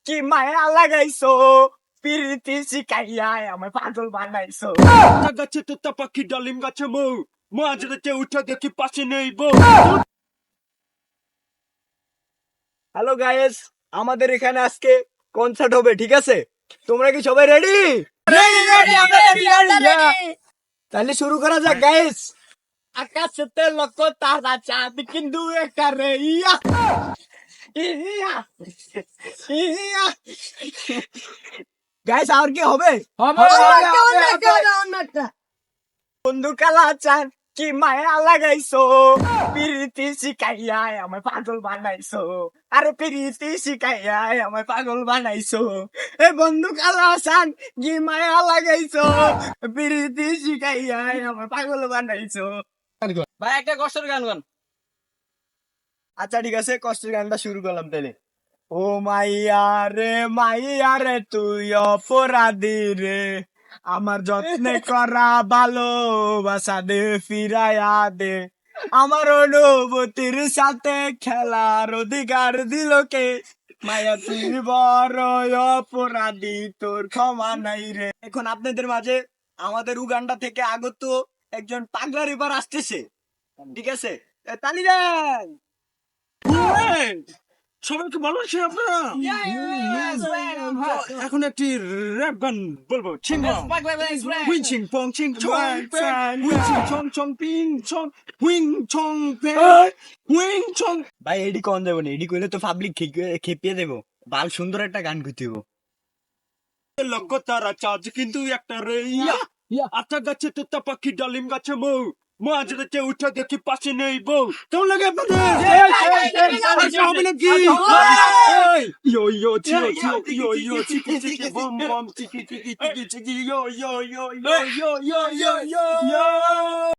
কি মায়া লাগাইছো পিরিতি শিখাইয়া আমায় পাগল বানাইছো। গাছে তোতা পাখি ডালিম গাছে মৌ মাঝ রাতে উঠে দেখি পাশে নেই বউ। হ্যালো গাইস, আমাদের এখানে আজকে কনসার্ট হবে, ঠিক আছে? তোমরা কি সবাই রেডি? তাহলে শুরু করা যাক গাইস। আকাশেতে লক্ষ তারা চাঁদ কিন্তু একটা রে ইয়া ইয়া ইয়া। গাইস আর কি হবে? বন্ধু কালা চান কি মায়া লাগাইছো পিরিতি শিখাইয়া আমায় পাগল বানাইছো। আরে পিরিতি শিখাইয়া আমায় পাগল বানাইছো। এ বন্ধু কালা চান কি মায়া লাগাইছো পিরিতি শিখাইয়া আমায় পাগল বানাইছো। ভাই একটা কষ্টের গান গান। আচ্ছা ঠিক আছে, কষ্টের গানটা শুরু করলাম তাহলে। ও মাইয়া রে তুই অপরাধী রে, আমার যত্নে করা ভালোবাসা দে ফিরাইয়া দে, আমার অনুভূতির সাথে খেলার অধিকার দিল কে, মায়া তুই বড় অপরাধী তোর ক্ষমা নাই রে। এখন আপনাদের মাঝে আমাদের উগান্ডা থেকে আগত একজন পাগলা রিভার আসতেছে, ঠিক আছে? তালি দেন। সবাইকে ভালো আছেন আপনারা? এখন একটি র্যাপ গান বলবো। হুইং চিং পং চিং চং হুইং চিং চং চং পিং চং হুইং চং হুইং চং। ভাই এডি কোন দেবো না, এডি কইলে তো পাবলিক খেপিয়ে দেবো। বাল সুন্দর একটা গান করতে হবো। লক্ষ তারা চাঁদ কিন্তু একটা রে ইয়া। আচ্ছা গাছে তোতা পাখি ডালিম গাছে মৌ মাঝ রাতে উঠে দেখি পাশে নেই বউ। কেমন লাগে আপনাদের? আচ্ছা হবে নাকি? ইয়ো ইয়ো চিও চিও ইয়ো ইয়ো চিকি চিকি বম বম চিকি চিকি চিকি চিকি ইয়ো ইয়ো ইয়ো ইয়ো ইয়ো ইয়ো ইয়ো ইয়ো।